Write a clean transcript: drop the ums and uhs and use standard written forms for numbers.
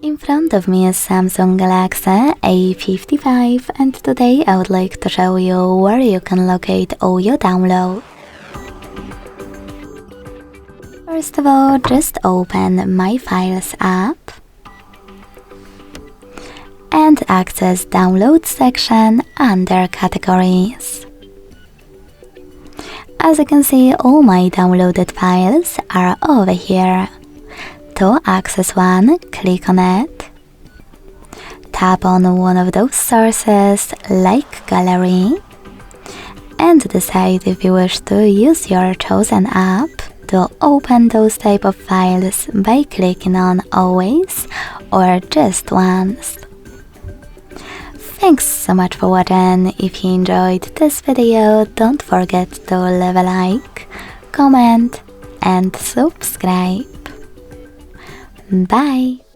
In front of me is Samsung Galaxy A55 and today I would like to show you where you can locate all your downloads. First of all, just open My Files app and access Downloads section under Categories. As you can see, all my downloaded files are over here. To access one, click on it. Tap on one of those sources, like Gallery, and decide if you wish to use your chosen app to open those type of files by clicking on Always or Just Once. Thanks so much for watching. If you enjoyed this video, don't forget to leave a like, comment and subscribe. Bye!